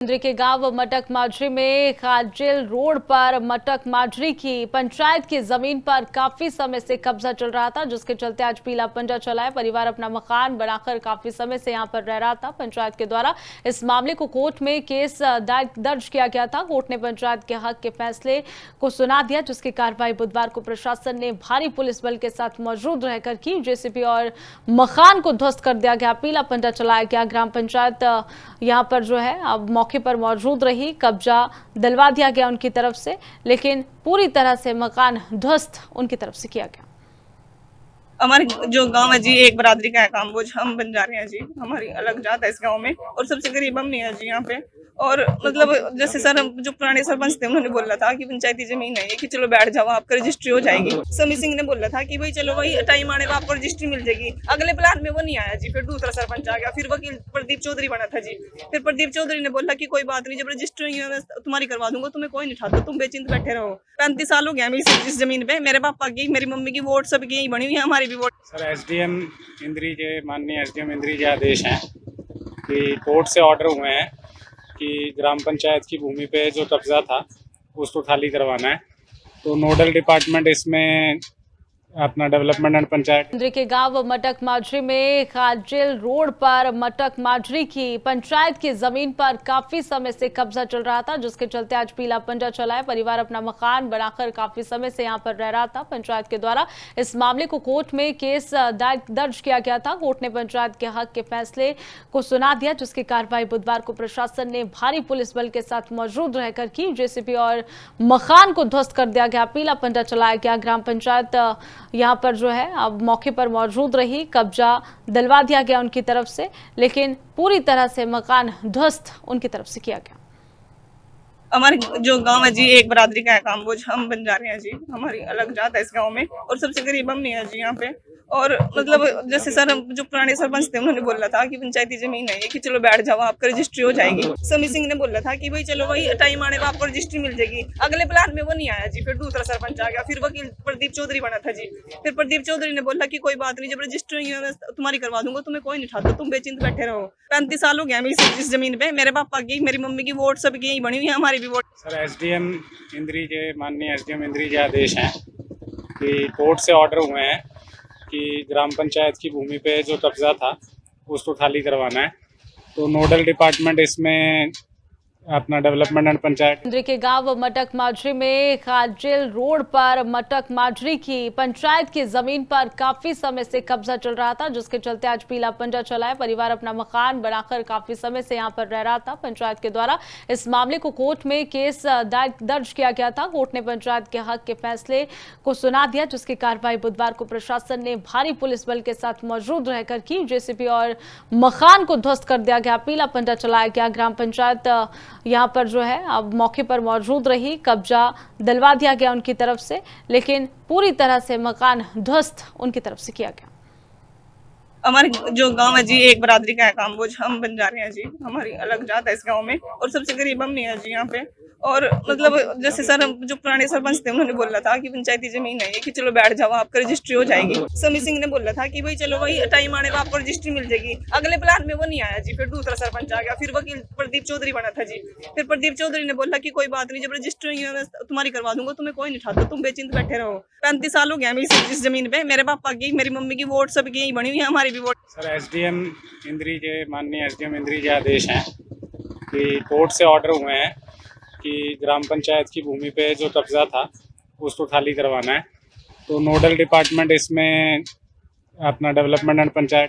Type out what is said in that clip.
इंद्री के गांव मटक माजरी में खाजिल रोड पर मटक माजरी की पंचायत की जमीन पर काफी समय से कब्जा चल रहा था, जिसके चलते आज पीला पंजा चला है। परिवार अपना मकान बनाकर काफी समय से यहां पर रह रहा था। पंचायत के द्वारा इस मामले को कोर्ट में केस दर्ज किया गया था। कोर्ट ने पंचायत के हक के फैसले को सुना दिया, जिसकी कार्रवाई बुधवार को प्रशासन ने भारी पुलिस बल के साथ मौजूद रहकर की। जेसीबी और मकान को ध्वस्त कर दिया गया, पीला पंजा चलाया गया। ग्राम पंचायत यहाँ पर जो है अब मौके पर मौजूद रही, कब्जा दिलवा दिया गया उनकी तरफ से, लेकिन पूरी तरह से मकान ध्वस्त उनकी तरफ से किया गया। हमारे जो गांव है जी, एक बरादरी का है काम्बोज, हम बंजारे हैं जी। हमारी अलग जात है इस गांव में और सबसे गरीब हम नहीं है जी यहाँ पे। और मतलब जैसे सर जो पुराने सरपंच थे उन्होंने बोला था कि पंचायती जमीन है ये, कि चलो बैठ जाओ आपका रजिस्ट्री हो जाएगी। समी सिंह ने बोला था कि भाई चलो भाई टाइम आने में आपको रजिस्ट्री मिल जाएगी। अगले प्लान में वो नहीं आया जी। फिर दूसरा सरपंच आ गया, फिर वकील प्रदीप चौधरी बना था जी। फिर प्रदीप चौधरी ने बोला कि कोई बात नहीं, जब रजिस्ट्री तुम्हारी करवा दूंगा, तुम्हें कोई नहीं उठाता, तुम बेचिंत बैठे रहो। 35 साल हो गया इस जमीन पे। मेरे पापा की, मेरी मम्मी की वोट सबकी यही बनी हुई है, हमारी भी वोट। सर एसडीएम इंद्री के माननीय एसडीएम इंद्री के आदेश हैं कि कोर्ट से ऑर्डर हुए हैं कि ग्राम पंचायत की भूमि पे जो कब्जा था उसको खाली करवाना है। तो नोडल डिपार्टमेंट इसमें अपना डेवलपमेंट एंड पंचायत। इंद्री के गांव मटक माजरी में खाजिल रोड पर मटक माजरी की पंचायत की जमीन पर काफी समय से कब्जा चल रहा था, जिसके चलते आज पीला पंजा चला है। परिवार अपना मकान बनाकर काफी समय से यहां पर रह रहा था। पंचायत के द्वारा इस मामले को कोर्ट में केस दर्ज किया गया था। कोर्ट ने पंचायत के हक के फैसले को सुना दिया, जिसकी कार्रवाई बुधवार को प्रशासन ने भारी पुलिस बल के साथ मौजूद रहकर की। जेसीबी और मकान को ध्वस्त कर दिया गया, पीला पंजा चलाया गया। ग्राम पंचायत यहाँ पर जो है अब मौके पर मौजूद रही, कब्जा दिलवा दिया गया उनकी तरफ से, लेकिन पूरी तरह से मकान ध्वस्त उनकी तरफ से किया गया। हमारे जो गांव है जी, एक बरादरी का है काम्बोज, हम बंजारे हैं जी। हमारी अलग जात है इस गांव में और सबसे गरीब हम नहीं है जी यहाँ पे। और मतलब जैसे सर जो पुराने सरपंच थे उन्होंने बोला था कि पंचायती जमीन है ये, कि चलो बैठ जाओ आपका रजिस्ट्री हो जाएगी। समी सिंह ने बोला था कि भाई चलो भाई टाइम आने में आपको रजिस्ट्री मिल जाएगी। अगले प्लान में वो नहीं आया जी। फिर दूसरा सरपंच आ गया, फिर वकील प्रदीप चौधरी बना था जी। फिर प्रदीप चौधरी ने बोला कि कोई बात नहीं, जब रजिस्ट्री तुम्हारी करवा दूंगा, तुम्हें कोई नहीं उठाता, तुम बेचिंत बैठे रहो। 35 साल हो गया इस जमीन पे। मेरे पापा की, मेरी मम्मी की वोट सबकी यही बनी हुई है, हमारी भी वोट। सर एसडीएम इंद्री के माननीय एसडीएम इंद्री के आदेश हैं कि कोर्ट से ऑर्डर हुए हैं कि ग्राम पंचायत की भूमि पे जो कब्जा था उसको खाली करवाना है। तो नोडल डिपार्टमेंट इसमें अपना डेवलपमेंट एंड पंचायत। इंद्री के गांव मटक माजरी में खाजिल रोड पर मटक माजरी की पंचायत की जमीन पर काफी समय से कब्जा चल रहा था, जिसके चलते आज पीला पंजा चला है। परिवार अपना मकान बनाकर काफी समय से यहां पर रह रहा था। पंचायत के द्वारा इस मामले को कोर्ट में केस दर्ज किया गया था। कोर्ट ने पंचायत के हक के फैसले को सुना दिया, जिसकी कार्रवाई बुधवार को प्रशासन ने भारी पुलिस बल के साथ मौजूद रहकर की। जेसीबी और मकान को ध्वस्त कर दिया गया, पीला पंजा चलाया गया। ग्राम पंचायत यहाँ पर जो है अब मौके पर मौजूद रही, कब्जा दिलवा दिया गया उनकी तरफ से, लेकिन पूरी तरह से मकान ध्वस्त उनकी तरफ से किया गया। हमारे जो गांव है जी, एक बरादरी का है काम्बोज, हम बंजारे हैं जी। हमारी अलग जात है इस गांव में और सबसे गरीब हम नहीं है जी यहाँ पे। और मतलब जैसे सर जो पुराने सरपंच थे उन्होंने बोला था कि पंचायती जमीन है ये, कि चलो बैठ जाओ आपका रजिस्ट्री हो जाएगी। समी सिंह ने बोला था कि भाई चलो भाई टाइम आने में आपको रजिस्ट्री मिल जाएगी। अगले प्लान में वो नहीं आया जी। फिर दूसरा सरपंच आ गया, फिर वकील प्रदीप चौधरी बना था जी। फिर प्रदीप चौधरी ने बोला कि कोई बात नहीं, जब रजिस्ट्री तुम्हारी करवा दूंगा, तुम्हें कोई नहीं उठाता, तुम बेचिंत बैठे रहो। 35 साल हो गया इस जमीन पे। मेरे पापा की, मेरी मम्मी की वोट सबकी यही बनी हुई है, हमारी भी वोट। सर एसडीएम इंद्री के माननीय एसडीएम इंद्री के आदेश हैं कि कोर्ट से ऑर्डर हुए हैं कि ग्राम पंचायत की भूमि पे जो कब्जा था उसको खाली करवाना है। तो नोडल डिपार्टमेंट इसमें अपना डेवलपमेंट एंड पंचायत